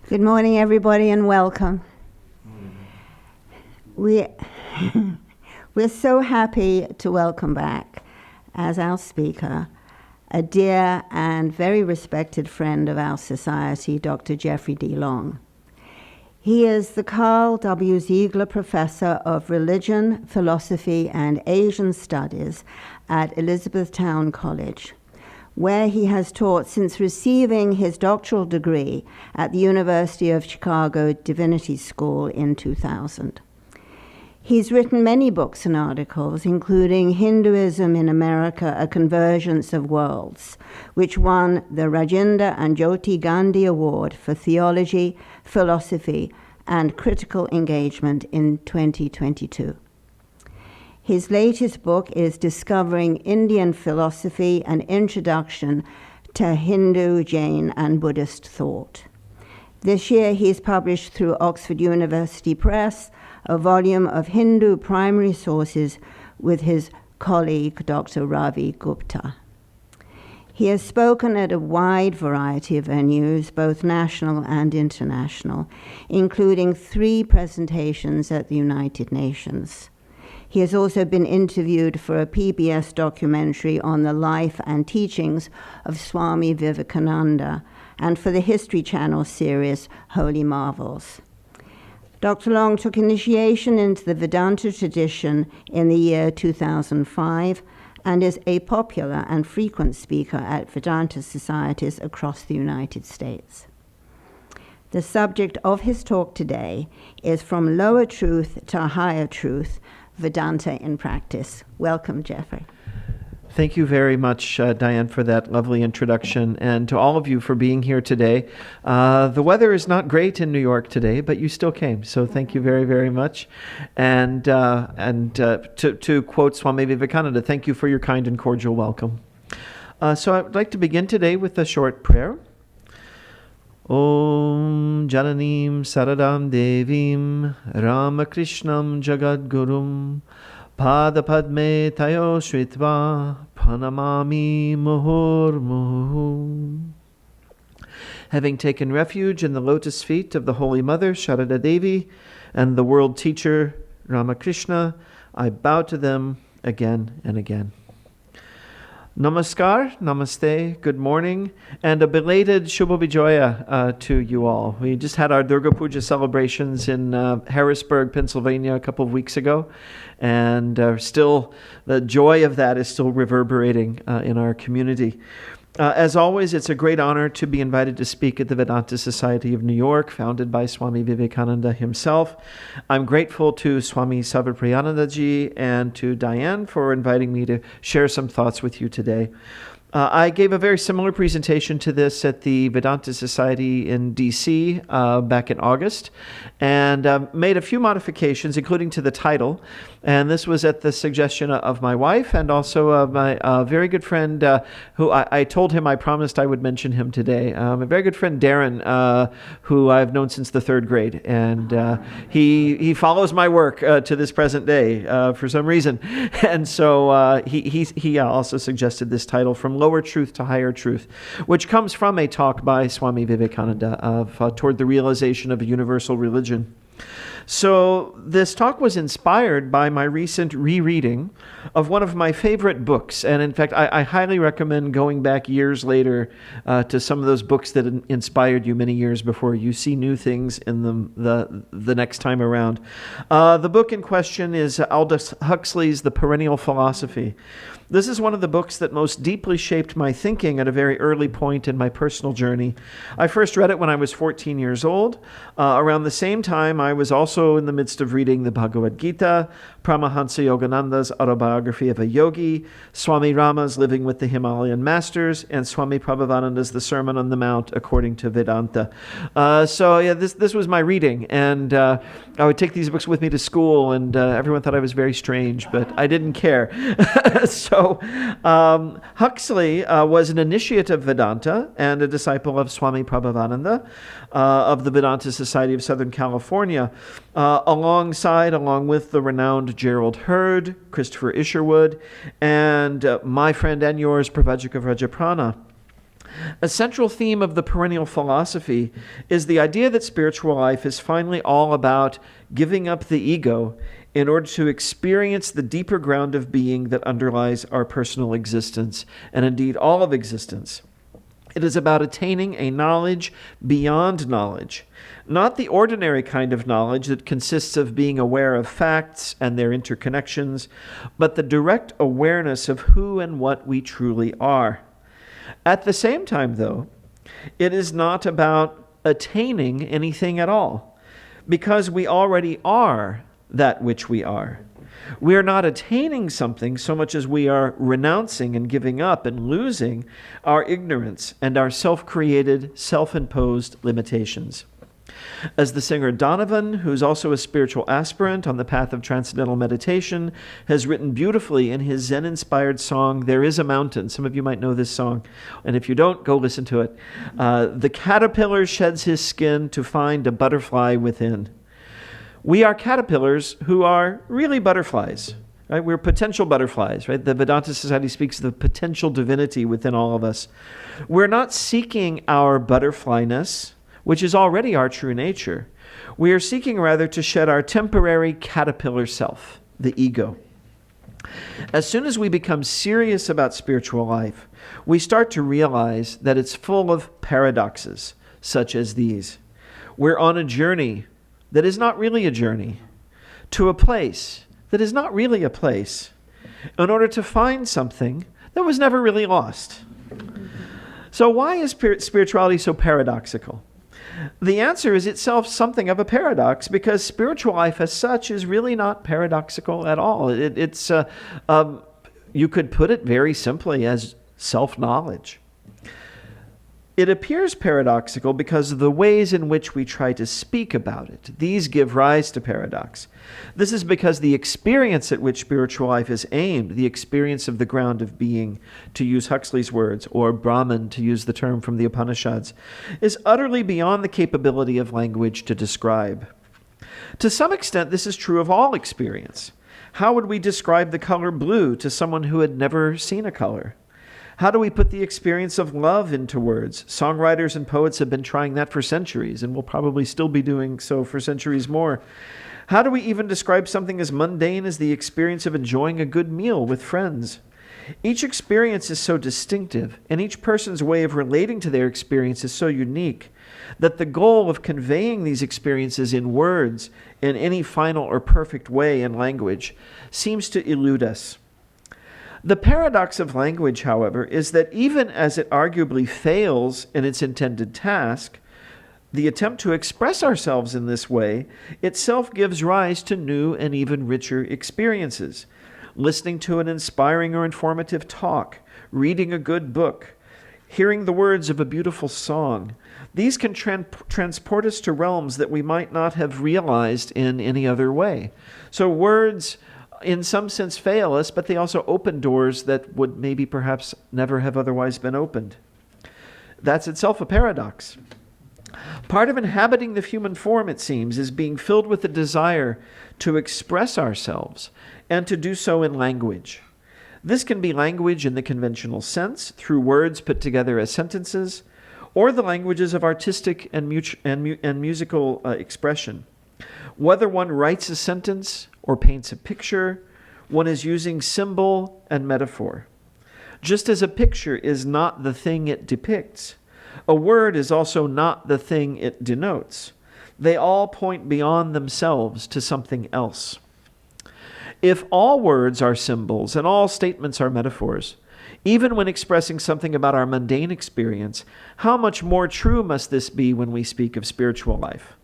Good morning, everybody, and welcome. We're so happy to welcome back as our speaker a dear and very respected friend of our society, Dr. Jeffery D. Long. He is the Carl W. Zeigler Professor of Religion, Philosophy, and Asian Studies at Elizabethtown College, where he has taught since receiving his doctoral degree at the University of Chicago Divinity School in 2000. He's written many books and articles, including Hinduism in America, A Convergence of Worlds, which won the Rajinder and Jyoti Gandhi Award for Theology, Philosophy, and Critical Engagement in 2022. His latest book is Discovering Indian Philosophy, an Introduction to Hindu, Jain, and Buddhist Thought. This year, he's published through Oxford University Press a volume of Hindu primary sources with his colleague, Dr. Ravi Gupta. He has spoken at a wide variety of venues, both national and international, including 3 presentations at the United Nations. He has also been interviewed for a PBS documentary on the life and teachings of Swami Vivekananda and for the History Channel series Holy Marvels. Dr. Long took initiation into the Vedanta tradition in the year 2005 and is a popular and frequent speaker at Vedanta societies across the United States. The subject of his talk today is From Lower Truth to Higher Truth, Vedanta in Practice. Welcome, Jeffrey. Thank you very much, Diane, for that lovely introduction, and to all of you for being here today. The weather is not great in New York today, but you still came, so thank you very, very much. And to quote Swami Vivekananda, thank you for your kind and cordial welcome. So I'd like to begin today with a short prayer. Om Jananim Saradam Devim Ramakrishnam Jagadgurum Padapadme Tayo Shritva Pranamami Muhurmuhu. Having taken refuge in the lotus feet of the Holy Mother Sharada Devi and the world teacher Ramakrishna, I bow to them again and again. Namaskar, namaste, good morning, and a belated Shubha Vijoya to you all. We just had our Durga Puja celebrations in Harrisburg, Pennsylvania a couple of weeks ago, and still the joy of that is still reverberating in our community. As always, it's a great honor to be invited to speak at the Vedanta Society of New York, founded by Swami Vivekananda himself. I'm grateful to Swami Sarvapriyanandaji and to Diane for inviting me to share some thoughts with you today. I gave a very similar presentation to this at the Vedanta Society in DC back in August, and made a few modifications, including to the title. And this was at the suggestion of my wife and also of my very good friend who I told him I promised I would mention him today. A very good friend, Darren, who I've known since the 3rd grade. And he follows my work to this present day for some reason. And so he also suggested this title, From Lower Truth to Higher Truth, which comes from a talk by Swami Vivekananda toward the realization of a universal religion. So this talk was inspired by my recent rereading of one of my favorite books. And in fact, I highly recommend going back years later to some of those books that inspired you many years before. You see new things in them the next time around. The book in question is Aldous Huxley's The Perennial Philosophy. This is one of the books that most deeply shaped my thinking at a very early point in my personal journey. I first read it when I was 14 years old. Around the same time, I was also in the midst of reading the Bhagavad Gita, Paramahansa Yogananda's Autobiography of a Yogi, Swami Rama's Living with the Himalayan Masters, and Swami Prabhavananda's The Sermon on the Mount According to Vedanta. This was my reading, and I would take these books with me to school, and everyone thought I was very strange, but I didn't care. So Huxley was an initiate of Vedanta and a disciple of Swami Prabhavananda of the Vedanta Society of Southern California, along with the renowned Gerald Hurd, Christopher Isherwood, and my friend and yours, Pravajika Vrajaprana. A central theme of the perennial philosophy is the idea that spiritual life is finally all about giving up the ego in order to experience the deeper ground of being that underlies our personal existence, and indeed all of existence. It is about attaining a knowledge beyond knowledge, not the ordinary kind of knowledge that consists of being aware of facts and their interconnections, but the direct awareness of who and what we truly are. At the same time, though, it is not about attaining anything at all, because we already are that which we are. We are not attaining something so much as we are renouncing and giving up and losing our ignorance and our self-created, self-imposed limitations. As the singer Donovan, who's also a spiritual aspirant on the path of transcendental meditation, has written beautifully in his Zen-inspired song, There Is a Mountain. Some of you might know this song, and if you don't, go listen to it. The caterpillar sheds his skin to find a butterfly within. We are caterpillars who are really butterflies, right? We're potential butterflies, right? The Vedanta Society speaks of the potential divinity within all of us. We're not seeking our butterflyness, which is already our true nature. We are seeking rather to shed our temporary caterpillar self, the ego. As soon as we become serious about spiritual life, we start to realize that it's full of paradoxes, such as these. We're on a journey that is not really a journey, to a place that is not really a place, in order to find something that was never really lost. So why is spirituality so paradoxical? The answer is itself something of a paradox, because spiritual life as such is really not paradoxical at all. You could put it very simply as self-knowledge. It appears paradoxical because of the ways in which we try to speak about it. These give rise to paradox. This is because the experience at which spiritual life is aimed, the experience of the ground of being, to use Huxley's words, or Brahman, to use the term from the Upanishads, is utterly beyond the capability of language to describe. To some extent, this is true of all experience. How would we describe the color blue to someone who had never seen a color? How do we put the experience of love into words? Songwriters and poets have been trying that for centuries, and will probably still be doing so for centuries more. How do we even describe something as mundane as the experience of enjoying a good meal with friends? Each experience is so distinctive, and each person's way of relating to their experience is so unique, that the goal of conveying these experiences in words in any final or perfect way in language seems to elude us. The paradox of language, however, is that even as it arguably fails in its intended task, the attempt to express ourselves in this way itself gives rise to new and even richer experiences. Listening to an inspiring or informative talk, reading a good book, hearing the words of a beautiful song, these can transport us to realms that we might not have realized in any other way. So words, in some sense, fail us, but they also open doors that would maybe perhaps never have otherwise been opened. That's itself a paradox. Part of inhabiting the human form, it seems, is being filled with the desire to express ourselves and to do so in language. This can be language in the conventional sense, through words put together as sentences, or the languages of artistic and musical expression. Whether one writes a sentence or paints a picture, one is using symbol and metaphor. Just as a picture is not the thing it depicts, a word is also not the thing it denotes. They all point beyond themselves to something else. If all words are symbols and all statements are metaphors, even when expressing something about our mundane experience, how much more true must this be when we speak of spiritual life?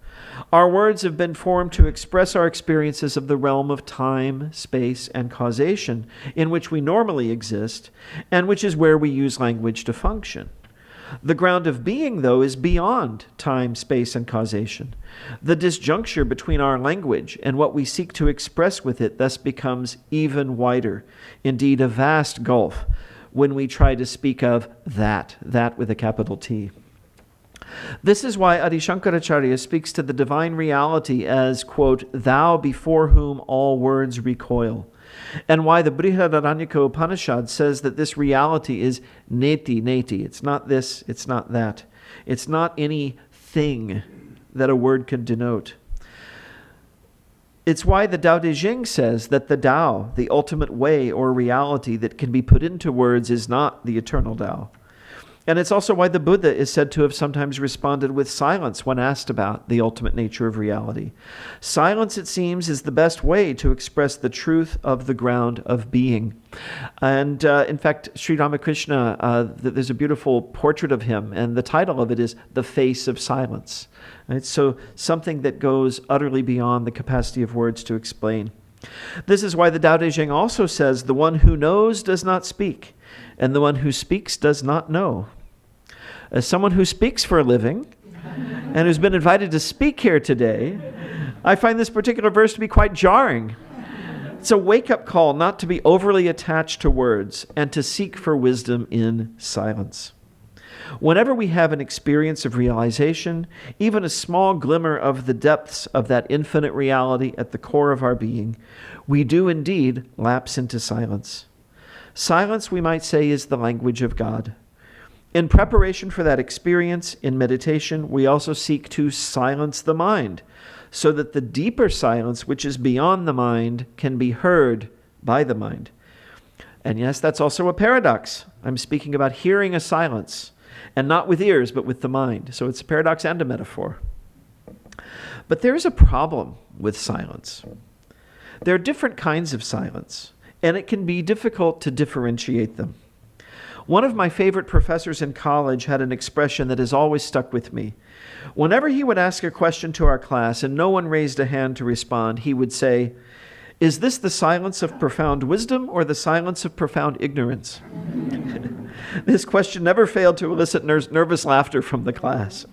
Our words have been formed to express our experiences of the realm of time, space, and causation in which we normally exist, and which is where we use language to function. The ground of being, though, is beyond time, space, and causation. The disjuncture between our language and what we seek to express with it thus becomes even wider, indeed a vast gulf, when we try to speak of that with a capital T. This is why Adi Shankaracharya speaks to the divine reality as, quote, "thou before whom all words recoil," and why the Brihadaranyaka Upanishad says that this reality is neti, neti. It's not this, it's not that. It's not any thing that a word can denote. It's why the Tao Te Ching says that the Tao, the ultimate way or reality that can be put into words, is not the eternal Tao. And it's also why the Buddha is said to have sometimes responded with silence when asked about the ultimate nature of reality. Silence, it seems, is the best way to express the truth of the ground of being. And in fact, Sri Ramakrishna, there's a beautiful portrait of him, and the title of it is The Face of Silence. Right? So something that goes utterly beyond the capacity of words to explain. This is why the Tao Te Ching also says, the one who knows does not speak, and the one who speaks does not know. As someone who speaks for a living, and who's been invited to speak here today, I find this particular verse to be quite jarring. It's a wake-up call not to be overly attached to words, and to seek for wisdom in silence. Whenever we have an experience of realization, even a small glimmer of the depths of that infinite reality at the core of our being, we do indeed lapse into silence. Silence, we might say, is the language of God. In preparation for that experience, in meditation, we also seek to silence the mind, so that the deeper silence, which is beyond the mind, can be heard by the mind. And yes, that's also a paradox. I'm speaking about hearing a silence, and not with ears, but with the mind. So it's a paradox and a metaphor. But there is a problem with silence. There are different kinds of silence, and it can be difficult to differentiate them. One of my favorite professors in college had an expression that has always stuck with me. Whenever he would ask a question to our class and no one raised a hand to respond, he would say, "Is this the silence of profound wisdom or the silence of profound ignorance?" This question never failed to elicit nervous laughter from the class.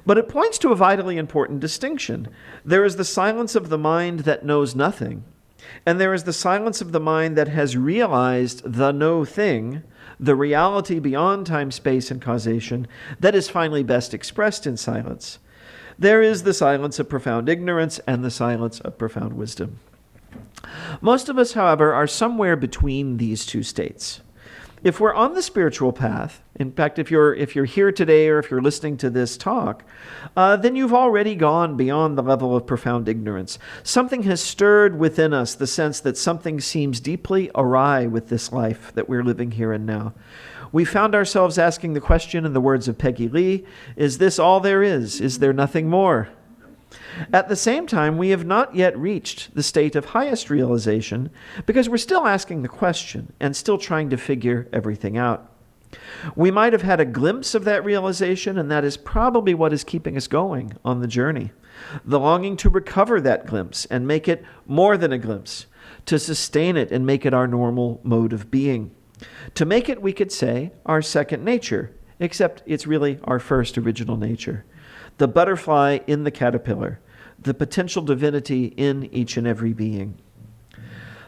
But it points to a vitally important distinction. There is the silence of the mind that knows nothing, and there is the silence of the mind that has realized the no thing, the reality beyond time, space, and causation, that is finally best expressed in silence. There is the silence of profound ignorance and the silence of profound wisdom. Most of us, however, are somewhere between these two states. If we're on the spiritual path, in fact, if you're here today or if you're listening to this talk, then you've already gone beyond the level of profound ignorance. Something has stirred within us the sense that something seems deeply awry with this life that we're living here and now. We found ourselves asking the question, in the words of Peggy Lee, is this all there is? Is there nothing more? At the same time, we have not yet reached the state of highest realization because we're still asking the question and still trying to figure everything out. We might have had a glimpse of that realization, and that is probably what is keeping us going on the journey. The longing to recover that glimpse and make it more than a glimpse, to sustain it and make it our normal mode of being. To make it, we could say, our second nature, except it's really our first original nature. The butterfly in the caterpillar, the potential divinity in each and every being.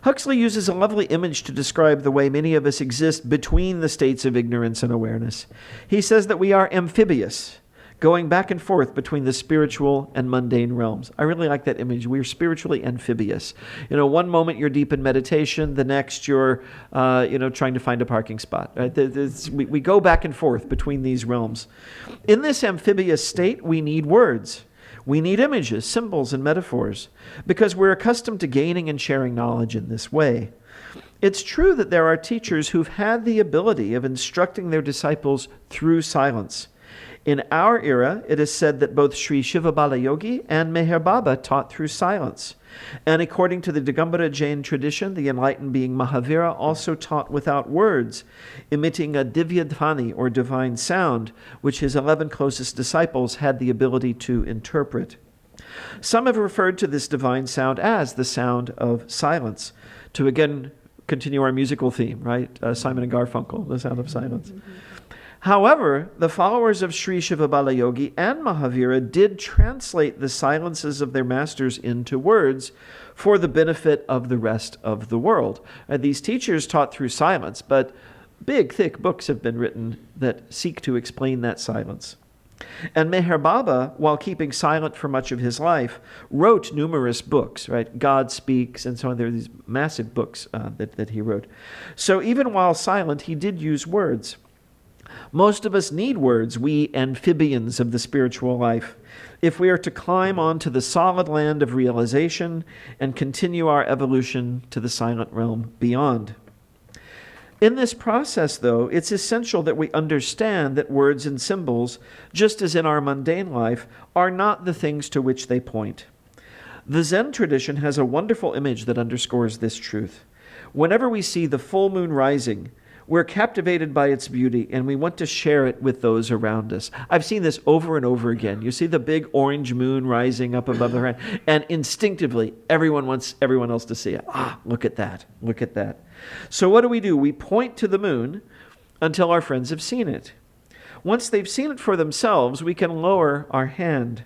Huxley uses a lovely image to describe the way many of us exist between the states of ignorance and awareness. He says that we are amphibious, going back and forth between the spiritual and mundane realms. I really like that image. We're spiritually amphibious. One moment you're deep in meditation, the next you're, trying to find a parking spot. Right? We go back and forth between these realms. In this amphibious state, we need words. We need images, symbols, and metaphors, because we're accustomed to gaining and sharing knowledge in this way. It's true that there are teachers who've had the ability of instructing their disciples through silence. In our era, it is said that both Sri Shiva Balayogi and Meher Baba taught through silence. And according to the Digambara Jain tradition, the enlightened being Mahavira also taught without words, emitting a divya dhvani, or divine sound, which his 11 closest disciples had the ability to interpret. Some have referred to this divine sound as the sound of silence, to again continue our musical theme, right? Simon and Garfunkel, the sound of silence. However, the followers of Sri Shiva Balayogi and Mahavira did translate the silences of their masters into words for the benefit of the rest of the world. These teachers taught through silence, but big, thick books have been written that seek to explain that silence. And Meher Baba, while keeping silent for much of his life, wrote numerous books, right? God Speaks and so on. There are these massive books that he wrote. So even while silent, he did use words. Most of us need words, we amphibians of the spiritual life, if we are to climb onto the solid land of realization and continue our evolution to the silent realm beyond. In this process, though, it's essential that we understand that words and symbols, just as in our mundane life, are not the things to which they point. The Zen tradition has a wonderful image that underscores this truth. Whenever we see the full moon rising, we're captivated by its beauty, and we want to share it with those around us. I've seen this over and over again. You see the big orange moon rising up above the horizon, and instinctively, everyone wants everyone else to see it. Look at that. Look at that. So what do? We point to the moon until our friends have seen it. Once they've seen it for themselves, we can lower our hand.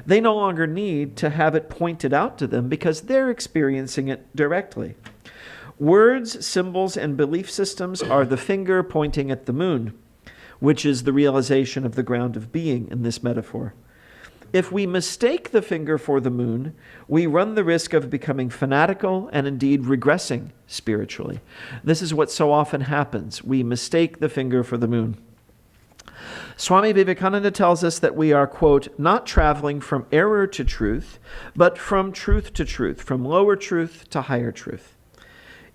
They no longer need to have it pointed out to them because they're experiencing it directly. Words, symbols, and belief systems are the finger pointing at the moon, which is the realization of the ground of being in this metaphor. If we mistake the finger for the moon, we run the risk of becoming fanatical and indeed regressing spiritually. This is what so often happens. We mistake the finger for the moon. Swami Vivekananda tells us that we are, quote, not traveling from error to truth, but from truth to truth, from lower truth to higher truth.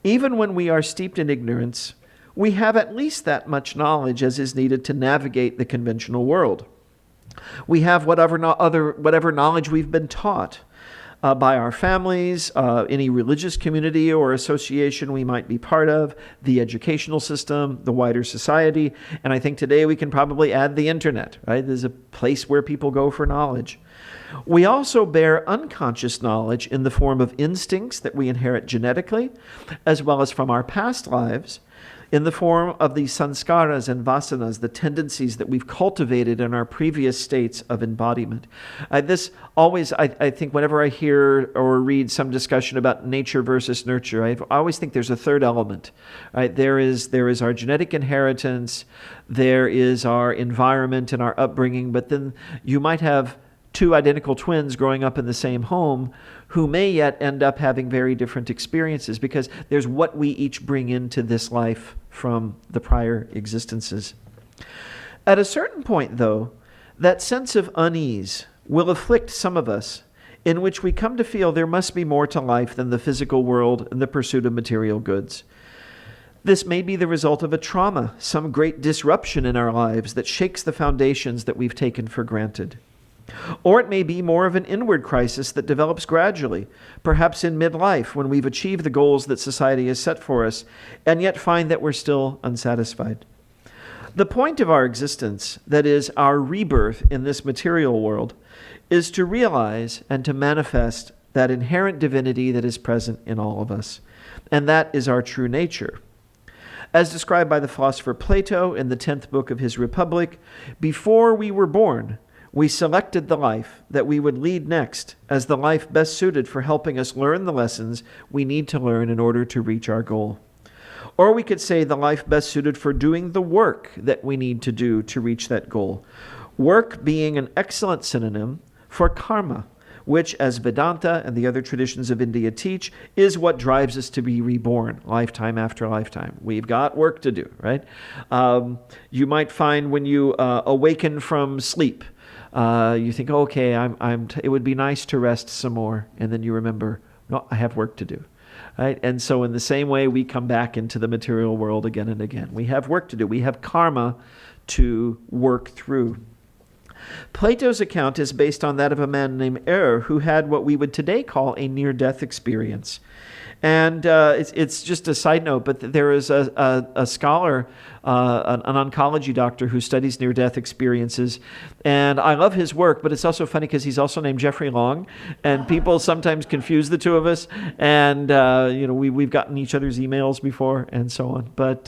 Even when we are steeped in ignorance, we have at least that much knowledge as is needed to navigate the conventional world. We have whatever knowledge we've been taught by our families, any religious community or association we might be part of, the educational system, the wider society, and I think today we can probably add the internet, right? There's a place where people go for knowledge. We also bear unconscious knowledge in the form of instincts that we inherit genetically, as well as from our past lives, in the form of the sanskaras and vasanas, the tendencies that we've cultivated in our previous states of embodiment. I think whenever I hear or read some discussion about nature versus nurture, I always think there's a third element. Right? There is our genetic inheritance, there is our environment and our upbringing, but then you might have two identical twins growing up in the same home who may yet end up having very different experiences because there's what we each bring into this life from the prior existences. At a certain point, though, that sense of unease will afflict some of us, in which we come to feel there must be more to life than the physical world and the pursuit of material goods. This may be the result of a trauma, some great disruption in our lives that shakes the foundations that we've taken for granted. Or it may be more of an inward crisis that develops gradually, perhaps in midlife when we've achieved the goals that society has set for us, and yet find that we're still unsatisfied. The point of our existence, that is, our rebirth in this material world, is to realize and to manifest that inherent divinity that is present in all of us. And that is our true nature. As described by the philosopher Plato in the 10th book of his Republic, before we were born, we selected the life that we would lead next as the life best suited for helping us learn the lessons we need to learn in order to reach our goal. Or we could say the life best suited for doing the work that we need to do to reach that goal. Work being an excellent synonym for karma, which, as Vedanta and the other traditions of India teach, is what drives us to be reborn lifetime after lifetime. We've got work to do, right? You might find when you awaken from sleep, you think, okay, it would be nice to rest some more. And then you remember, no, I have work to do. Right? And so in the same way, we come back into the material world again and again. We have work to do. We have karma to work through. Plato's account is based on that of a man named who had what we would today call a near-death experience. And it's just a side note, but there is a scholar, an oncology doctor who studies near-death experiences. And I love his work, but it's also funny because he's also named Jeffrey Long. And people sometimes confuse the two of us. And, we've gotten each other's emails before and so on. But,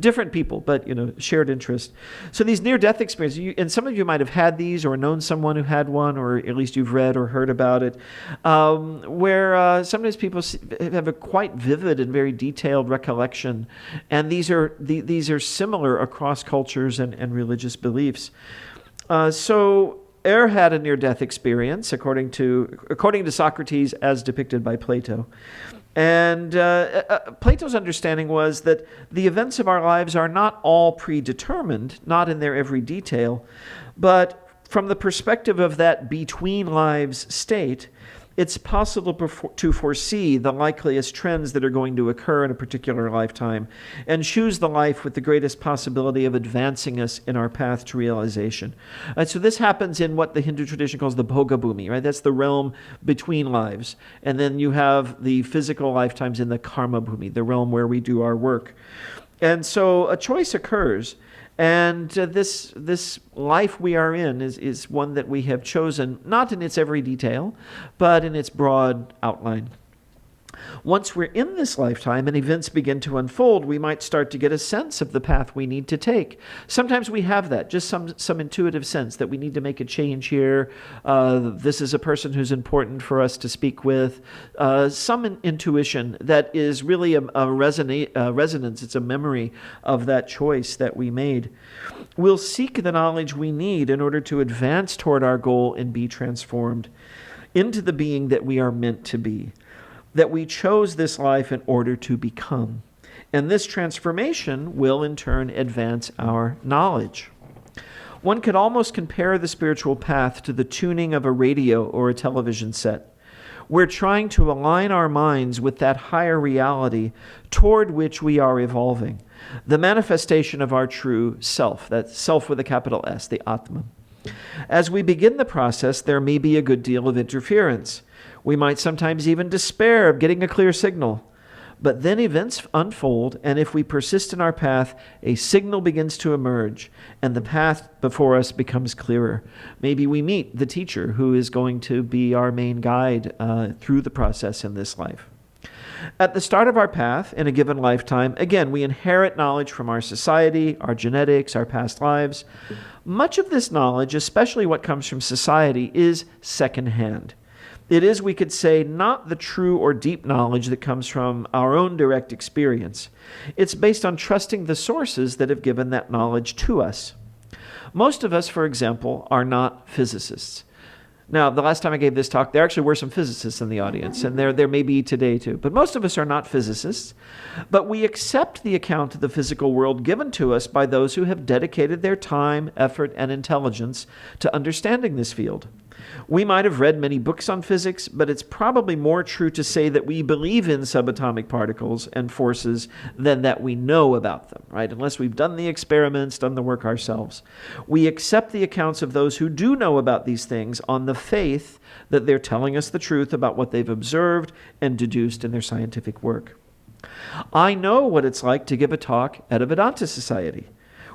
different people, but, shared interest. So these near-death experiences, and some of you might have had these or known someone who had one, or at least you've read or heard about it, where sometimes people have a quite vivid and very detailed recollection, and these are similar across cultures and religious beliefs. So had a near-death experience, according to Socrates, as depicted by Plato. And Plato's understanding was that the events of our lives are not all predetermined, not in their every detail, but from the perspective of that between lives state, it's possible to foresee the likeliest trends that are going to occur in a particular lifetime and choose the life with the greatest possibility of advancing us in our path to realization. So this happens in what the Hindu tradition calls the Bhoga Bhumi, right? That's the realm between lives. And then you have the physical lifetimes in the Karma Bhumi, the realm where we do our work. And so a choice occurs. And this life we are in is one that we have chosen, not in its every detail, but in its broad outline. Once we're in this lifetime and events begin to unfold, we might start to get a sense of the path we need to take. Sometimes we have that, just some intuitive sense that we need to make a change here. This is a person who's important for us to speak with. Some intuition that is really a resonance. It's a memory of that choice that we made. We'll seek the knowledge we need in order to advance toward our goal and be transformed into the being that we are meant to be, that we chose this life in order to become. And this transformation will in turn advance our knowledge. One could almost compare the spiritual path to the tuning of a radio or a television set. We're trying to align our minds with that higher reality toward which we are evolving, the manifestation of our true self, that self with a capital S, the Atma. As we begin the process, there may be a good deal of interference. We might sometimes even despair of getting a clear signal. But then events unfold, and if we persist in our path, a signal begins to emerge, and the path before us becomes clearer. Maybe we meet the teacher who is going to be our main guide through the process in this life. At the start of our path in a given lifetime, again, we inherit knowledge from our society, our genetics, our past lives. Much of this knowledge, especially what comes from society, is secondhand. It is, we could say, not the true or deep knowledge that comes from our own direct experience. It's based on trusting the sources that have given that knowledge to us. Most of us, for example, are not physicists. Now, the last time I gave this talk, there actually were some physicists in the audience, and there may be today too. But most of us are not physicists, but we accept the account of the physical world given to us by those who have dedicated their time, effort, and intelligence to understanding this field. We might have read many books on physics, but it's probably more true to say that we believe in subatomic particles and forces than that we know about them, right? Unless we've done the experiments, done the work ourselves. We accept the accounts of those who do know about these things on the faith that they're telling us the truth about what they've observed and deduced in their scientific work. I know what it's like to give a talk at a Vedanta society,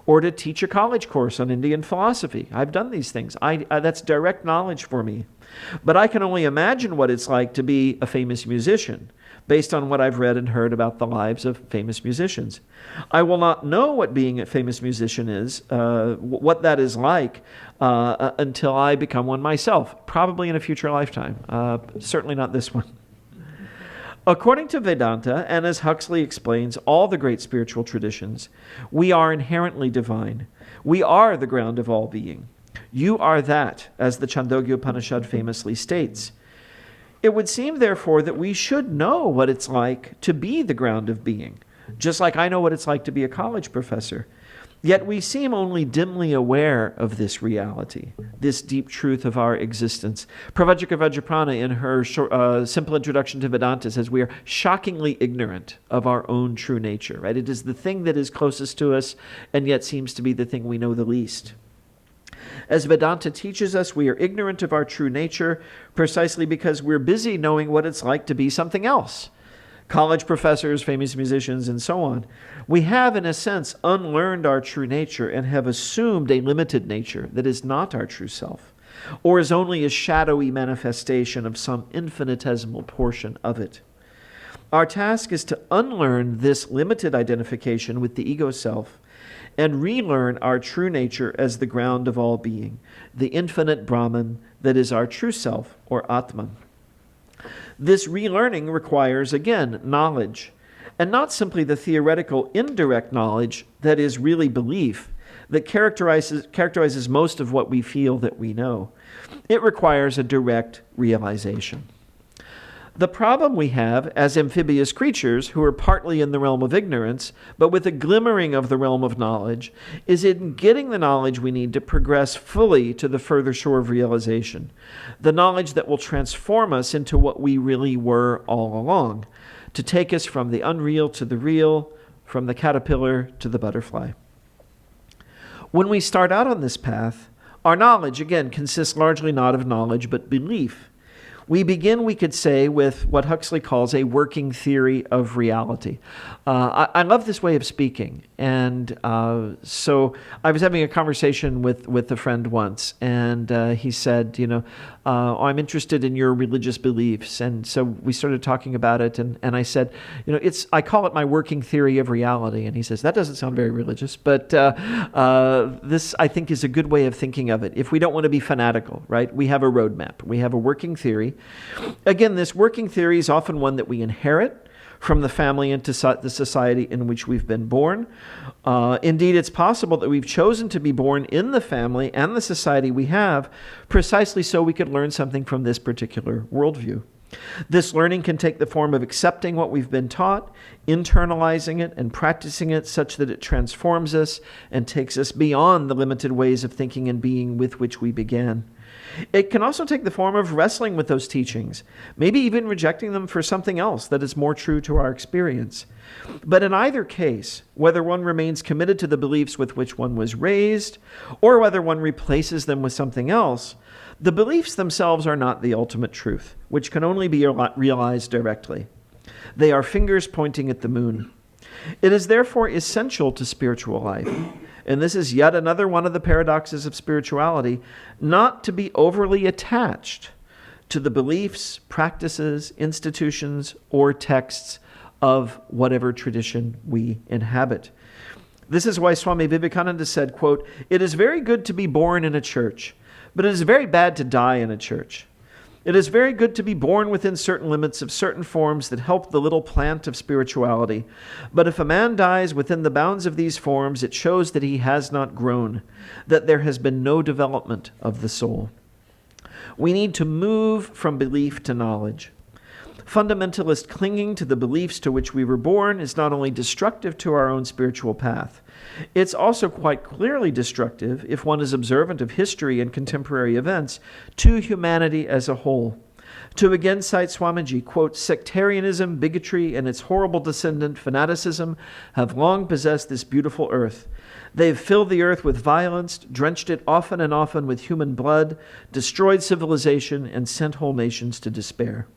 or to teach a college course on Indian philosophy. I've done these things. That's direct knowledge for me. But I can only imagine what it's like to be a famous musician, based on what I've read and heard about the lives of famous musicians. I will not know what being a famous musician is, what that is like, until I become one myself, probably in a future lifetime. Certainly not this one. According to Vedanta, and as Huxley explains all the great spiritual traditions, we are inherently divine. We are the ground of all being. You are that, as the Chandogya Upanishad famously states. It would seem, therefore, that we should know what it's like to be the ground of being, just like I know what it's like to be a college professor. Yet we seem only dimly aware of this reality, this deep truth of our existence. Pravajika Vajraprana, in her simple introduction to Vedanta, says we are shockingly ignorant of our own true nature. Right? It is the thing that is closest to us, and yet seems to be the thing we know the least. As Vedanta teaches us, we are ignorant of our true nature precisely because we're busy knowing what it's like to be something else. College professors, famous musicians, and so on. We have, in a sense, unlearned our true nature and have assumed a limited nature that is not our true self, or is only a shadowy manifestation of some infinitesimal portion of it. Our task is to unlearn this limited identification with the ego self and relearn our true nature as the ground of all being, the infinite Brahman that is our true self, or Atman. This relearning requires, again, knowledge, and not simply the theoretical indirect knowledge that is really belief, that characterizes most of what we feel that we know. It requires a direct realization. The problem we have as amphibious creatures who are partly in the realm of ignorance, but with a glimmering of the realm of knowledge, is in getting the knowledge we need to progress fully to the further shore of realization, the knowledge that will transform us into what we really were all along, to take us from the unreal to the real, from the caterpillar to the butterfly. When we start out on this path, our knowledge, again, consists largely not of knowledge, but belief. We begin, we could say, with what Huxley calls a working theory of reality. I love this way of speaking. And so I was having a conversation with a friend once, and he said, I'm interested in your religious beliefs. And so we started talking about it, and I said, I call it my working theory of reality. And he says, that doesn't sound very religious, but this, I think, is a good way of thinking of it. If we don't want to be fanatical, right? We have a roadmap. We have a working theory. Again, this working theory is often one that we inherit from the family and to the society in which we've been born. Indeed, it's possible that we've chosen to be born in the family and the society we have precisely so we could learn something from this particular worldview. This learning can take the form of accepting what we've been taught, internalizing it, and practicing it such that it transforms us and takes us beyond the limited ways of thinking and being with which we began. It can also take the form of wrestling with those teachings, maybe even rejecting them for something else that is more true to our experience. But in either case, whether one remains committed to the beliefs with which one was raised, or whether one replaces them with something else, the beliefs themselves are not the ultimate truth, which can only be realized directly. They are fingers pointing at the moon. It is therefore essential to spiritual life, and this is yet another one of the paradoxes of spirituality, not to be overly attached to the beliefs, practices, institutions, or texts of whatever tradition we inhabit. This is why Swami Vivekananda said, quote, "It is very good to be born in a church, but it is very bad to die in a church. It is very good to be born within certain limits of certain forms that help the little plant of spirituality. But if a man dies within the bounds of these forms, it shows that he has not grown, that there has been no development of the soul." We need to move from belief to knowledge. Fundamentalist clinging to the beliefs to which we were born is not only destructive to our own spiritual path, it's also quite clearly destructive, if one is observant of history and contemporary events, to humanity as a whole. To again cite Swamiji, quote, "Sectarianism, bigotry, and its horrible descendant, fanaticism, have long possessed this beautiful earth. They've filled the earth with violence, drenched it often and often with human blood, destroyed civilization, and sent whole nations to despair."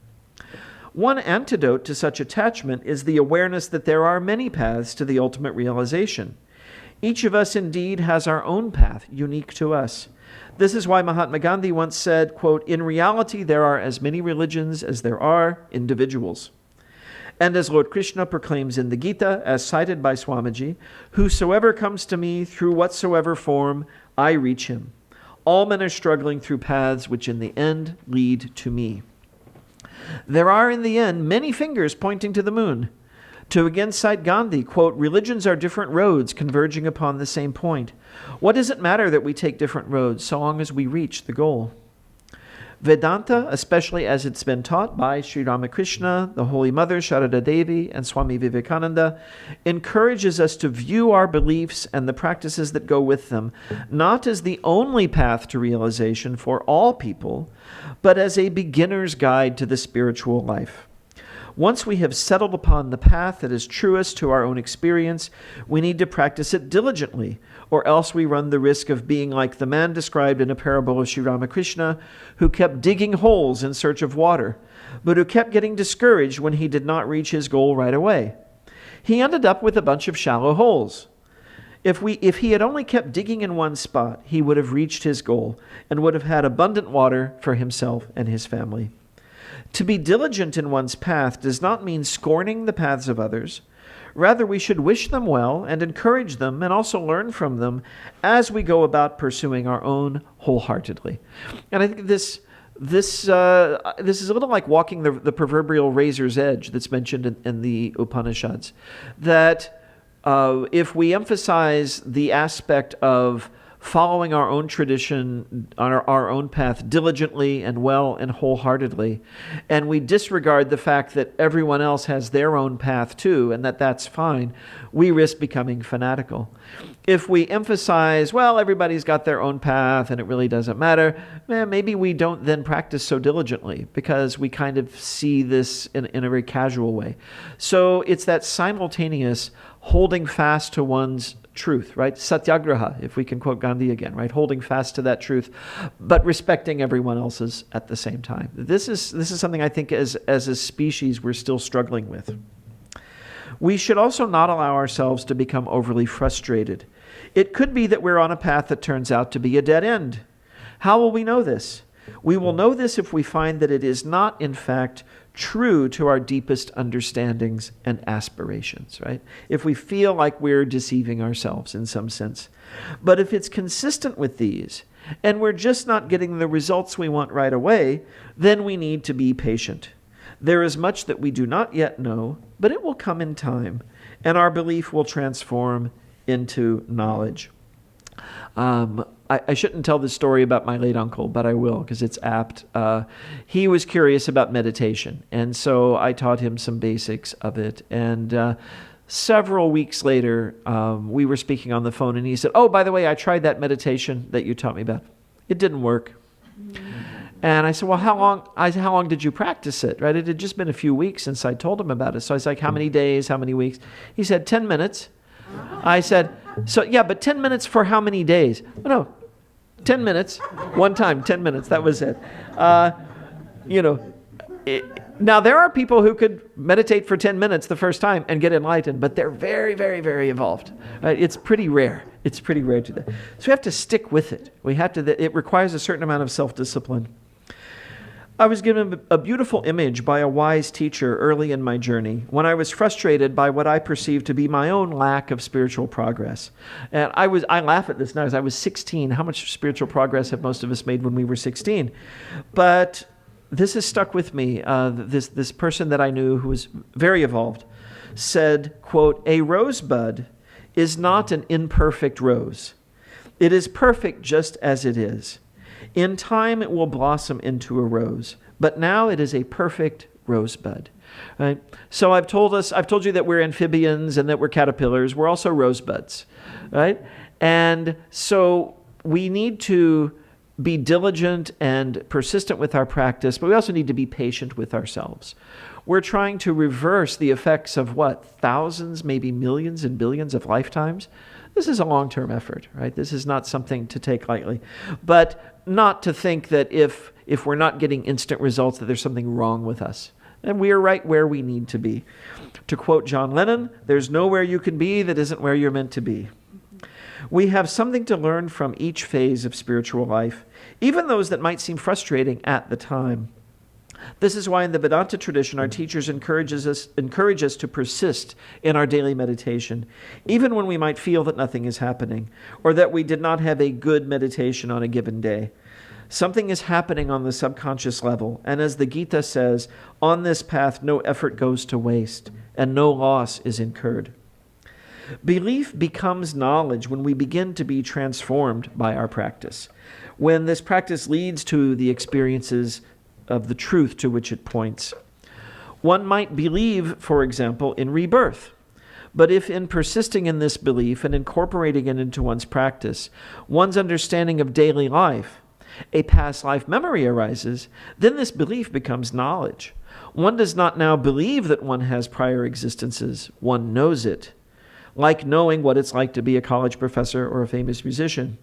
One antidote to such attachment is the awareness that there are many paths to the ultimate realization. Each of us indeed has our own path, unique to us. This is why Mahatma Gandhi once said, quote, "In reality, there are as many religions as there are individuals." And as Lord Krishna proclaims in the Gita, as cited by Swamiji, "Whosoever comes to me through whatsoever form, I reach him. All men are struggling through paths which in the end lead to me." There are, in the end, many fingers pointing to the moon. To again cite Gandhi, quote, "Religions are different roads converging upon the same point. What does it matter that we take different roads so long as we reach the goal?" Vedanta, especially as it's been taught by Sri Ramakrishna, the Holy Mother, Sharada Devi, and Swami Vivekananda, encourages us to view our beliefs and the practices that go with them not as the only path to realization for all people, but as a beginner's guide to the spiritual life. Once we have settled upon the path that is truest to our own experience, we need to practice it diligently, or else we run the risk of being like the man described in a parable of Sri Ramakrishna, who kept digging holes in search of water, but who kept getting discouraged when he did not reach his goal right away. He ended up with a bunch of shallow holes. If he had only kept digging in one spot, he would have reached his goal and would have had abundant water for himself and his family. To be diligent in one's path does not mean scorning the paths of others. Rather, we should wish them well and encourage them and also learn from them as we go about pursuing our own wholeheartedly. And I think this is a little like walking the proverbial razor's edge that's mentioned in the Upanishads, that if we emphasize the aspect of following our own tradition on our own path diligently and well and wholeheartedly, and we disregard the fact that everyone else has their own path too, and that that's fine, we risk becoming fanatical. If we emphasize, well, everybody's got their own path and it really doesn't matter, maybe we don't then practice so diligently because we kind of see this in a very casual way. So it's that simultaneous holding fast to one's truth, right? Satyagraha, if we can quote Gandhi again, right? Holding fast to that truth, but respecting everyone else's at the same time. This is something I think as a species we're still struggling with. We should also not allow ourselves to become overly frustrated. It could be that we're on a path that turns out to be a dead end. How will we know this? We will know this if we find that it is not, in fact, true to our deepest understandings and aspirations, right? If we feel like we're deceiving ourselves in some sense. But if it's consistent with these, and we're just not getting the results we want right away, then we need to be patient. There is much that we do not yet know, but it will come in time, and our belief will transform into knowledge. I shouldn't tell this story about my late uncle, but I will because it's apt. He was curious about meditation, and so I taught him some basics of it. And several weeks later, we were speaking on the phone, and he said, "Oh, by the way, I tried that meditation that you taught me about. It didn't work." And I said, "Well, how long did you practice it?" Right? It had just been a few weeks since I told him about it. So I was like, "How many days? How many weeks?" He said, 10 minutes. I said, "So yeah, but 10 minutes for how many days?" "Oh, no, 10 minutes, one time, 10 minutes, that was it." Now there are people who could meditate for 10 minutes the first time and get enlightened, but they're very, very, very evolved. Right? It's pretty rare. It's pretty rare to do that. So we have to stick with it. It requires a certain amount of self-discipline. I was given a beautiful image by a wise teacher early in my journey when I was frustrated by what I perceived to be my own lack of spiritual progress. And I laugh at this now as I was 16. How much spiritual progress have most of us made when we were 16? But this has stuck with me. This person that I knew who was very evolved said, quote, "A rosebud is not an imperfect rose. It is perfect just as it is. In time, it will blossom into a rose, but now it is a perfect rosebud." Right? So I've told you that we're amphibians and that we're caterpillars. We're also rosebuds, right? And so we need to be diligent and persistent with our practice, but we also need to be patient with ourselves. We're trying to reverse the effects of thousands, maybe millions and billions of lifetimes. This is a long-term effort, right? This is not something to take lightly. But not to think that if we're not getting instant results, that there's something wrong with us. And we are right where we need to be. To quote John Lennon, "There's nowhere you can be that isn't where you're meant to be." We have something to learn from each phase of spiritual life, even those that might seem frustrating at the time. This is why in the Vedanta tradition, our teachers encourage us to persist in our daily meditation, even when we might feel that nothing is happening, or that we did not have a good meditation on a given day. Something is happening on the subconscious level, and as the Gita says, on this path no effort goes to waste, and no loss is incurred. Belief becomes knowledge when we begin to be transformed by our practice, when this practice leads to the experiences of the truth to which it points. One might believe, for example, in rebirth. But if in persisting in this belief and incorporating it into one's practice, one's understanding of daily life, a past life memory arises, then this belief becomes knowledge. One does not now believe that one has prior existences. One knows it, like knowing what it's like to be a college professor or a famous musician,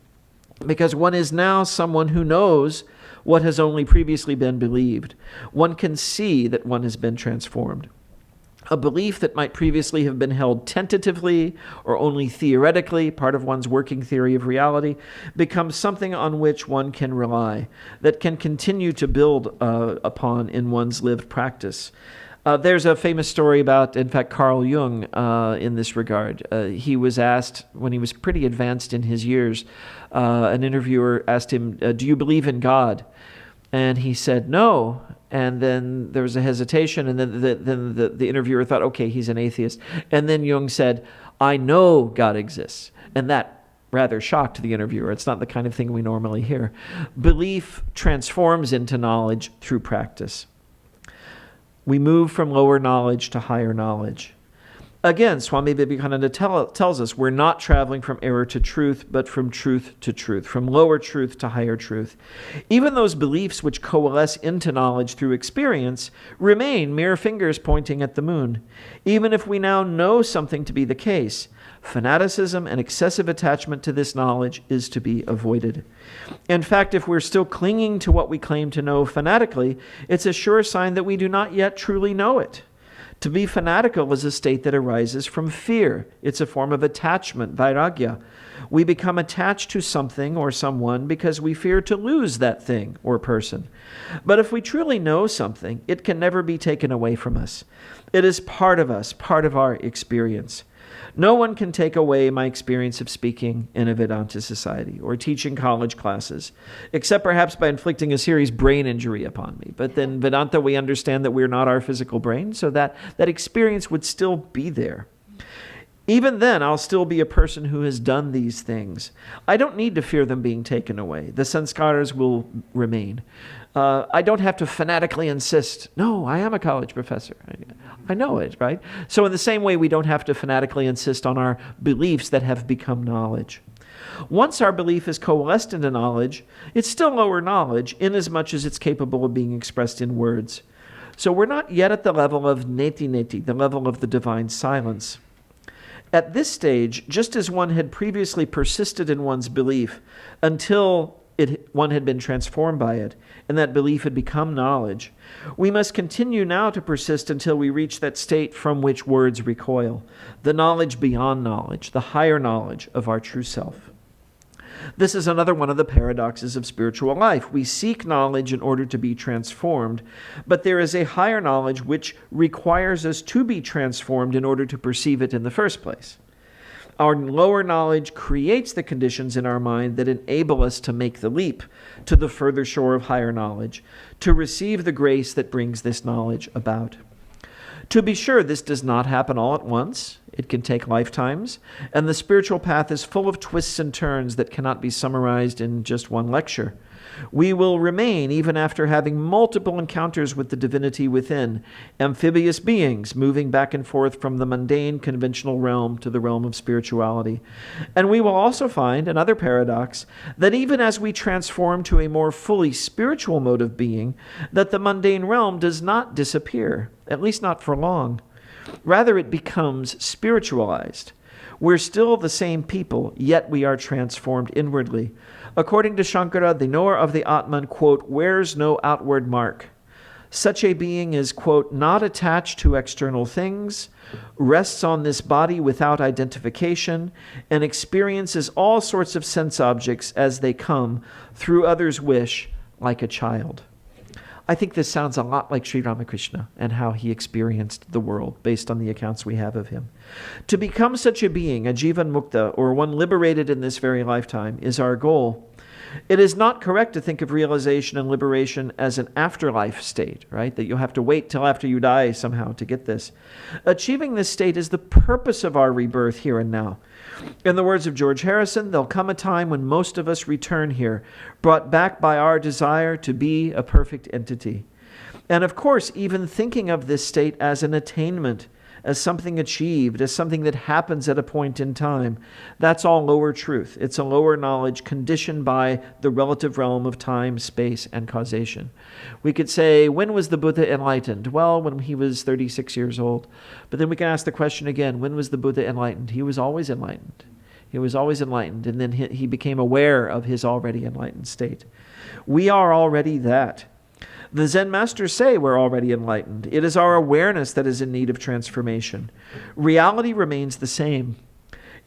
because one is now someone who knows what has only previously been believed. One can see that one has been transformed. A belief that might previously have been held tentatively or only theoretically, part of one's working theory of reality, becomes something on which one can rely, that can continue to build upon in one's lived practice. There's a famous story about, in fact, Carl Jung in this regard. He was asked, when he was pretty advanced in his years, an interviewer asked him, "Do you believe in God?" And he said, "No." And then there was a hesitation, and then the interviewer thought, okay, he's an atheist. And then Jung said, I know God exists. And that rather shocked the interviewer. It's not the kind of thing we normally hear. Belief transforms into knowledge through practice. We move from lower knowledge to higher knowledge. Again, Swami Vivekananda tells us we're not traveling from error to truth, but from truth to truth, from lower truth to higher truth. Even those beliefs which coalesce into knowledge through experience remain mere fingers pointing at the moon. Even if we now know something to be the case, fanaticism and excessive attachment to this knowledge is to be avoided. In fact, if we're still clinging to what we claim to know fanatically, it's a sure sign that we do not yet truly know it. To be fanatical is a state that arises from fear. It's a form of attachment, vairagya. We become attached to something or someone because we fear to lose that thing or person. But if we truly know something, it can never be taken away from us. It is part of us, part of our experience. No one can take away my experience of speaking in a Vedanta society or teaching college classes, except perhaps by inflicting a serious brain injury upon me. But then Vedanta, we understand that we're not our physical brain, so that experience would still be there. Even then, I'll still be a person who has done these things. I don't need to fear them being taken away. The sanskaras will remain. I don't have to fanatically insist, no, I am a college professor. I know it, right? So in the same way, we don't have to fanatically insist on our beliefs that have become knowledge. Once our belief is coalesced into knowledge, it's still lower knowledge inasmuch as it's capable of being expressed in words. So we're not yet at the level of neti, the level of the divine silence. At this stage, just as one had previously persisted in one's belief until one had been transformed by it, and that belief had become knowledge, we must continue now to persist until we reach that state from which words recoil, the knowledge beyond knowledge, the higher knowledge of our true self. This is another one of the paradoxes of spiritual life. We seek knowledge in order to be transformed, but there is a higher knowledge which requires us to be transformed in order to perceive it in the first place. Our lower knowledge creates the conditions in our mind that enable us to make the leap to the further shore of higher knowledge, to receive the grace that brings this knowledge about. To be sure, this does not happen all at once. It can take lifetimes, and the spiritual path is full of twists and turns that cannot be summarized in just one lecture. We will remain, even after having multiple encounters with the divinity within, amphibious beings moving back and forth from the mundane, conventional realm to the realm of spirituality. And we will also find, another paradox, that even as we transform to a more fully spiritual mode of being, that the mundane realm does not disappear, at least not for long. Rather, it becomes spiritualized. We're still the same people, yet we are transformed inwardly. According to Shankara, the knower of the Atman, quote, wears no outward mark. Such a being is, quote, not attached to external things, rests on this body without identification, and experiences all sorts of sense objects as they come through others' wish, like a child. I think this sounds a lot like Sri Ramakrishna and how he experienced the world based on the accounts we have of him. To become such a being, a Jivan Mukta, or one liberated in this very lifetime, is our goal. It is not correct to think of realization and liberation as an afterlife state, right? That you'll have to wait till after you die somehow to get this. Achieving this state is the purpose of our rebirth here and now. In the words of George Harrison, there'll come a time when most of us return here, brought back by our desire to be a perfect entity. And of course, even thinking of this state as an attainment, as something achieved, as something that happens at a point in time, that's all lower truth. It's a lower knowledge conditioned by the relative realm of time, space, and causation. We could say, when was the Buddha enlightened? Well, when he was 36 years old. But then we can ask the question again, when was the Buddha enlightened? He was always enlightened. He was always enlightened, and then he became aware of his already enlightened state. We are already that. The Zen masters say we're already enlightened. It is our awareness that is in need of transformation. Reality remains the same.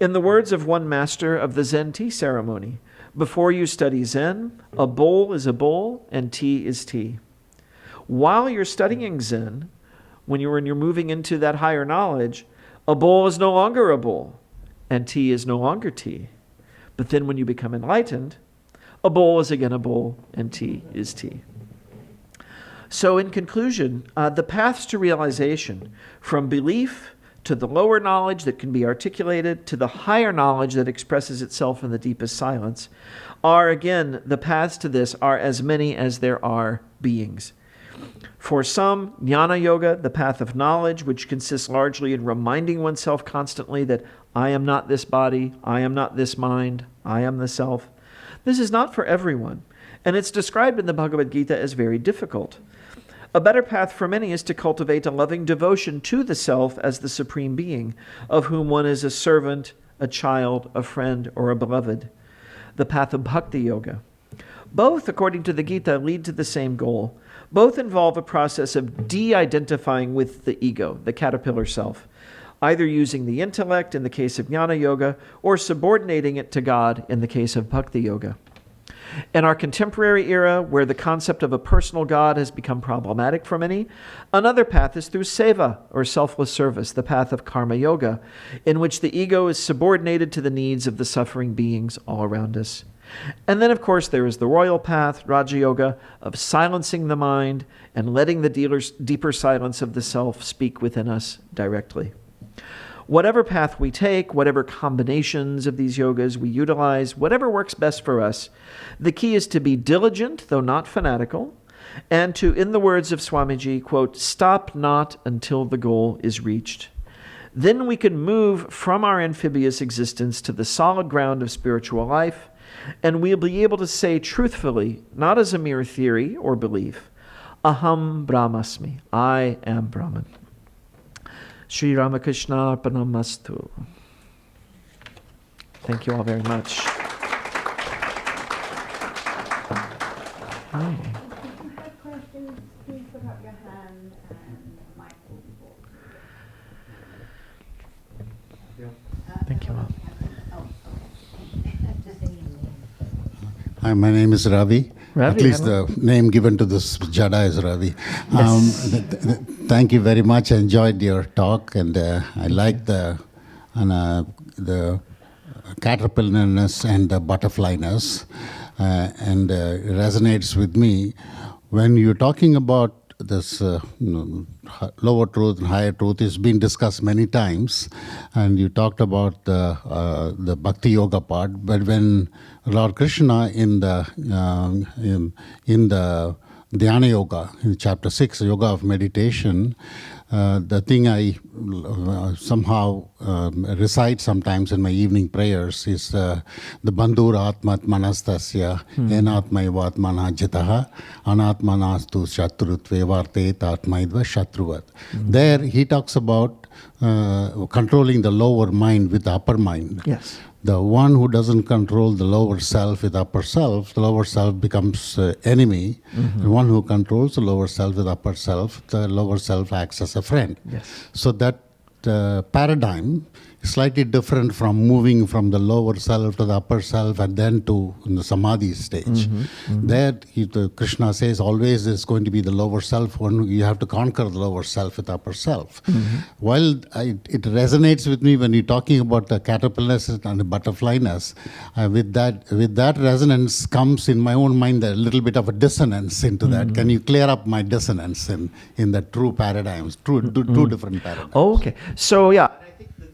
In the words of one master of the Zen tea ceremony, before you study Zen, a bowl is a bowl and tea is tea. While you're studying Zen, when you're moving into that higher knowledge, a bowl is no longer a bowl and tea is no longer tea. But then when you become enlightened, a bowl is again a bowl and tea is tea. So in conclusion, the paths to realization, from belief to the lower knowledge that can be articulated, to the higher knowledge that expresses itself in the deepest silence, are, again, the paths to this are as many as there are beings. For some, jnana yoga, the path of knowledge, which consists largely in reminding oneself constantly that I am not this body, I am not this mind, I am the self. This is not for everyone, and it's described in the Bhagavad Gita as very difficult. A better path for many is to cultivate a loving devotion to the self as the supreme being, of whom one is a servant, a child, a friend, or a beloved. The path of bhakti yoga. Both, according to the Gita, lead to the same goal. Both involve a process of de-identifying with the ego, the caterpillar self, either using the intellect in the case of jnana yoga or subordinating it to God in the case of bhakti yoga. In our contemporary era, where the concept of a personal God has become problematic for many, another path is through seva, or selfless service, the path of karma yoga, in which the ego is subordinated to the needs of the suffering beings all around us. And then, of course, there is the royal path, Raja Yoga, of silencing the mind and letting the deeper silence of the self speak within us directly. Whatever path we take, whatever combinations of these yogas we utilize, whatever works best for us, the key is to be diligent, though not fanatical, and to, in the words of Swamiji, quote, stop not until the goal is reached. Then we can move from our amphibious existence to the solid ground of spiritual life, and we'll be able to say truthfully, not as a mere theory or belief, Aham Brahmasmi, I am Brahman. Sri Ramakrishna Arpanamastu. Thank you all very much. Hi. If you have questions, please put up your hand and the mic will be brought. Thank you all. Hi, my name is Ravi. Ravi, At least hello. the name given to this Jada is Ravi. Yes. Thank you very much. I enjoyed your talk, and I like the caterpillarness and the butterflyness, and it resonates with me. When you're talking about this lower truth and higher truth, is been discussed many times, and you talked about the bhakti yoga part. But when Lord Krishna in the Dhyana Yoga, in chapter 6, Yoga of Meditation, the thing I somehow recite sometimes in my evening prayers is the Bandhur Atmat Manastasya Enatmaivat Manajitaha Anatmanastu Shatrutve Varte Tatmaidva Shatruvat. There he talks about controlling the lower mind with the upper mind. Yes. The one who doesn't control the lower self with upper self, the lower self becomes enemy. The one who controls the lower self with upper self, the lower self acts as a friend. Yes. So that paradigm is slightly different from moving from the lower self to the upper self and then to the samadhi stage. There, Krishna says always there's going to be the lower self. You have to conquer the lower self with upper self. While it resonates with me when you're talking about the caterpillarness and the butterflyness, with that resonance comes in my own mind a little bit of a dissonance into that. Can you clear up my dissonance in the true paradigms, two different paradigms? Oh, okay. So, yeah.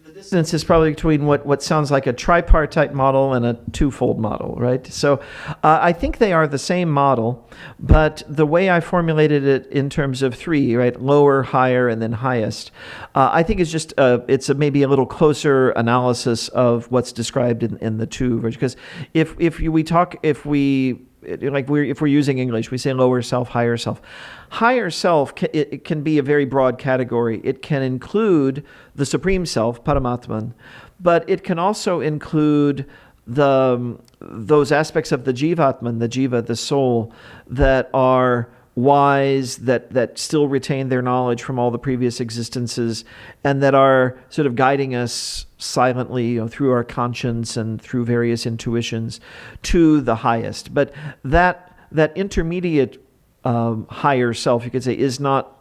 The distance is probably between what sounds like a tripartite model and a twofold model, right? So I think they are the same model, but the way I formulated it in terms of three, right, lower, higher, and then highest, I think it's just it's maybe a little closer analysis of what's described in the two versions. Because if we're using English, we say lower self, higher self. Higher self, it can be a very broad category. It can include the Supreme Self, Paramatman, but it can also include those aspects of the Jivatman, the Jiva, the soul, that are wise, that still retain their knowledge from all the previous existences, and that are sort of guiding us silently, through our conscience and through various intuitions to the highest. But that intermediate higher self, you could say, is not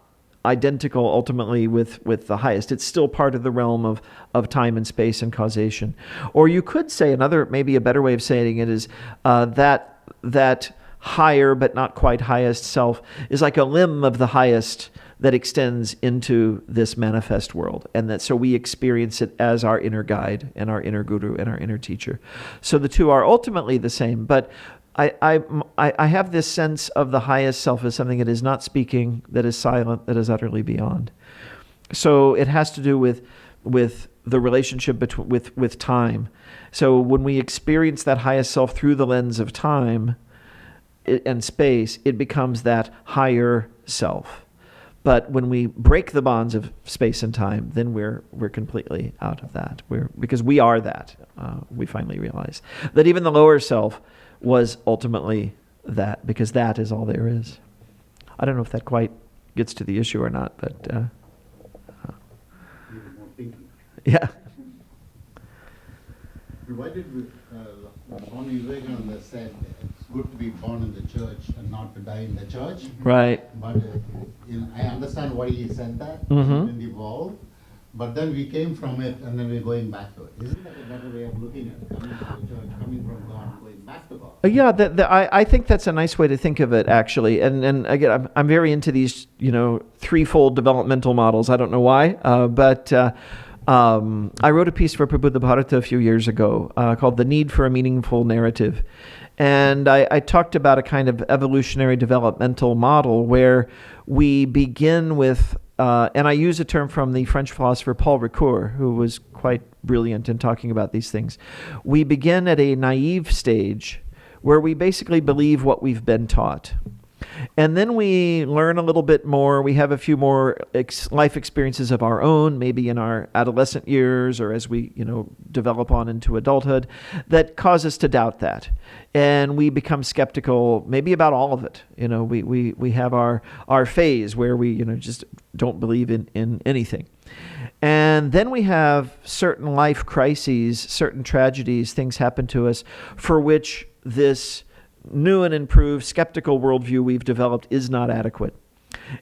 identical ultimately with the highest. It's still part of the realm of time and space and causation. Or you could say maybe a better way of saying it is that higher but not quite highest self is like a limb of the highest that extends into this manifest world, and that so we experience it as our inner guide and our inner guru and our inner teacher. So the two are ultimately the same, but I have this sense of the highest self as something that is not speaking, that is silent, that is utterly beyond. So it has to do with the relationship with time. So when we experience that highest self through the lens of time and space, it becomes that higher self. But when we break the bonds of space and time, then we're completely out of that. Because we are that. We finally realize that even the lower self was ultimately that, because that is all there is. I don't know if that quite gets to the issue or not, but yeah. Why did Swami Vivekananda said it's good to be born in the church and not to die in the church? Right. But I understand why he said that in the evolve. But then we came from it and then we're going back to it. Isn't that a better way of looking at it? Coming to the church, coming from God, going back to God. Yeah, I think that's a nice way to think of it, actually. And again, I'm very into these, threefold developmental models. I don't know why, but I wrote a piece for Prabhupada Bharata a few years ago called "The Need for a Meaningful Narrative." And I talked about a kind of evolutionary developmental model where we begin with, and I use a term from the French philosopher Paul Ricoeur, who was quite brilliant in talking about these things. We begin at a naive stage where we basically believe what we've been taught. And then we learn a little bit more. We have a few more life experiences of our own, maybe in our adolescent years or as we, develop on into adulthood, that cause us to doubt that. And we become skeptical maybe about all of it. We have our phase where we, just don't believe in anything. And then we have certain life crises, certain tragedies, things happen to us for which this new and improved skeptical worldview we've developed is not adequate.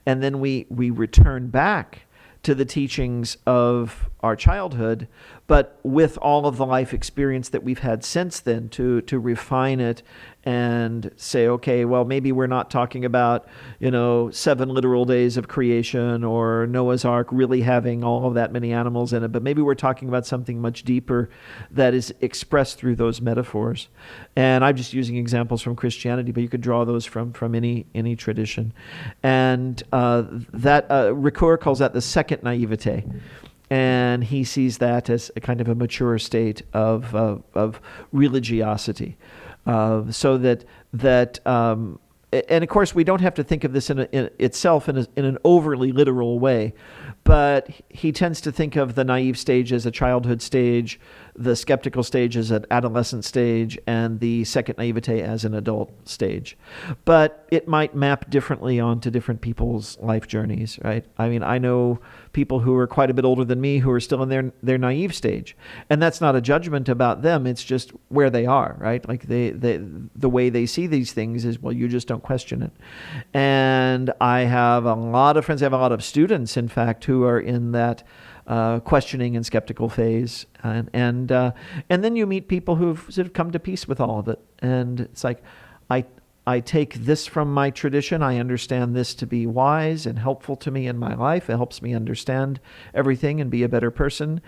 And then we return back to the teachings of our childhood, but with all of the life experience that we've had since then to refine it and say, okay, well, maybe we're not talking about, 7 literal days of creation or Noah's Ark really having all of that many animals in it, but maybe we're talking about something much deeper that is expressed through those metaphors. And I'm just using examples from Christianity, but you could draw those from any tradition. And that Ricoeur calls that the second naivete. And he sees that as a kind of a mature state of religiosity. So that and of course we don't have to think of this in itself in an overly literal way, but he tends to think of the naive stage as a childhood stage, the skeptical stage as an adolescent stage, and the second naivete as an adult stage. But it might map differently onto different people's life journeys, right? I mean, I know people who are quite a bit older than me who are still in their naive stage. And that's not a judgment about them. It's just where they are, right? Like the way they see these things is, well, you just don't question it. And I have a lot of friends, I have a lot of students, in fact, who are in that questioning and skeptical phase. And then you meet people who've sort of come to peace with all of it. And it's like, I take this from my tradition. I understand this to be wise and helpful to me in my life. It helps me understand everything and be a better person.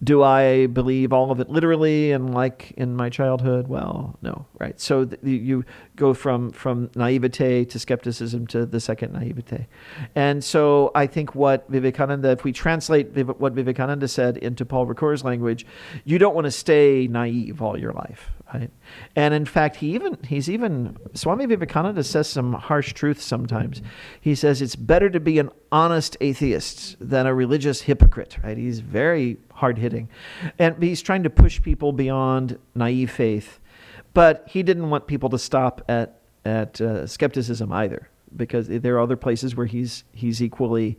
Do I believe all of it literally and like in my childhood? Well, no, right? So you go from naivete to skepticism to the second naivete. And so I think what Vivekananda, if we translate what Vivekananda said into Paul Ricoeur's language, you don't want to stay naive all your life, right? And in fact, Swami Vivekananda says some harsh truths sometimes. He says it's better to be an honest atheist than a religious hypocrite, right? He's very hard-hitting. And he's trying to push people beyond naive faith. But he didn't want people to stop at skepticism either, because there are other places where he's equally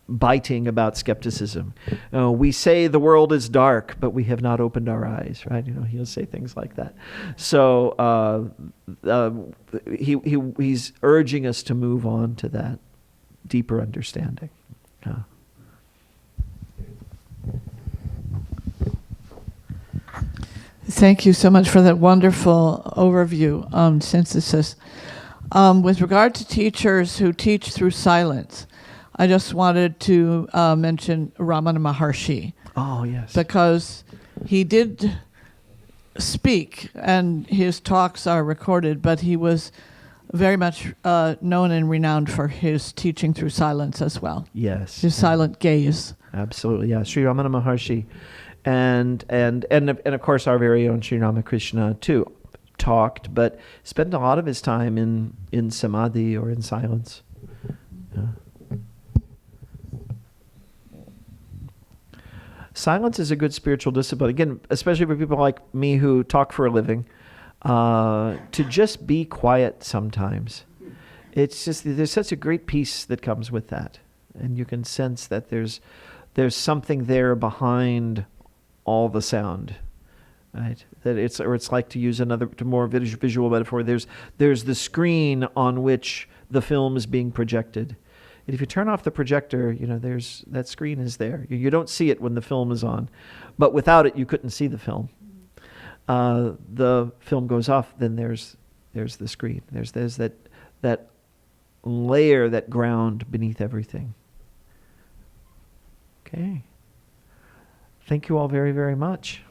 biting about skepticism. We say the world is dark, but we have not opened our eyes, right? He'll say things like that. So he's urging us to move on to that deeper understanding. Thank you so much for that wonderful overview, synthesis. With regard to teachers who teach through silence, I just wanted to mention Ramana Maharshi. Oh, yes. Because he did speak, and his talks are recorded, but he was very much known and renowned for his teaching through silence as well. Yes. His silent gaze. Absolutely, yeah. Sri Ramana Maharshi. And of course our very own Sri Ramakrishna too talked, but spent a lot of his time in samadhi or in silence. Yeah. Silence is a good spiritual discipline. Again, especially for people like me who talk for a living, to just be quiet sometimes. It's just, there's such a great peace that comes with that. And you can sense that there's something there behind all the sound, right? That it's like, to use another, to more visual metaphor, there's the screen on which the film is being projected. And if you turn off the projector, that screen is there. You don't see it when the film is on, but without it, you couldn't see the film. The film goes off, then there's the screen. There's that layer, that ground beneath everything. Okay. Thank you all very, very much.